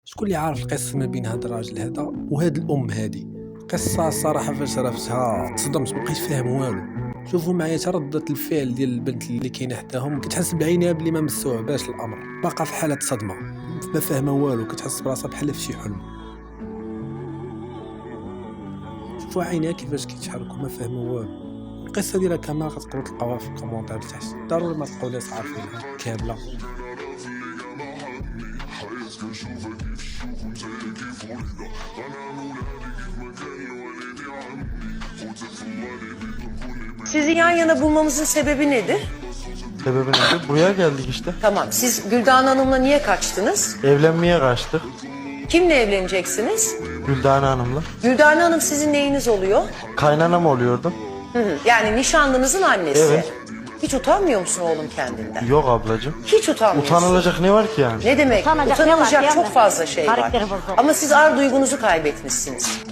شكون اللي عارف القصه ما بين هذا الراجل هذا وهاد الام هادي؟ قصه الصراحه فاش عرفتها تصدمت، مبقيتش فاهم والو. شوفوا معايا ردة الفعل ديال البنت اللي كاينه حداهم، كتحس بعينيها بلي ما مستوعباش الامر، باقا في حاله صدمه، ما فاهمه والو، كتحس براسها بحال في شي حلم. شوفوا عينيها كيفاش كيتحركوا، ما فاهمه والو. القصه ديالها كامله غتقدروا تلقاوها في الكومونتير تحت، ضروري ما تلقاوناش عارفينها كامله. Sizi yan yana bulmamızın sebebi nedir? Sebebi nedir? Buraya geldik işte. Tamam, siz Güldan Hanım'la niye kaçtınız? Evlenmeye kaçtık. Kimle evleneceksiniz? Güldane Hanım'la. Güldan Hanım sizin neyiniz oluyor? Kaynanam oluyordum. Yani nişanlınızın annesi. Evet. Hiç utanmıyor musun oğlum kendinden? Yok ablacığım. Hiç utanmıyorsun. Utanılacak ne var ki yani? Ne demek? Utanacak ne var, Utanılacak değil çok mi? fazla şey var. Karakteri bozuk. Ama siz ar duygunuzu kaybetmişsiniz.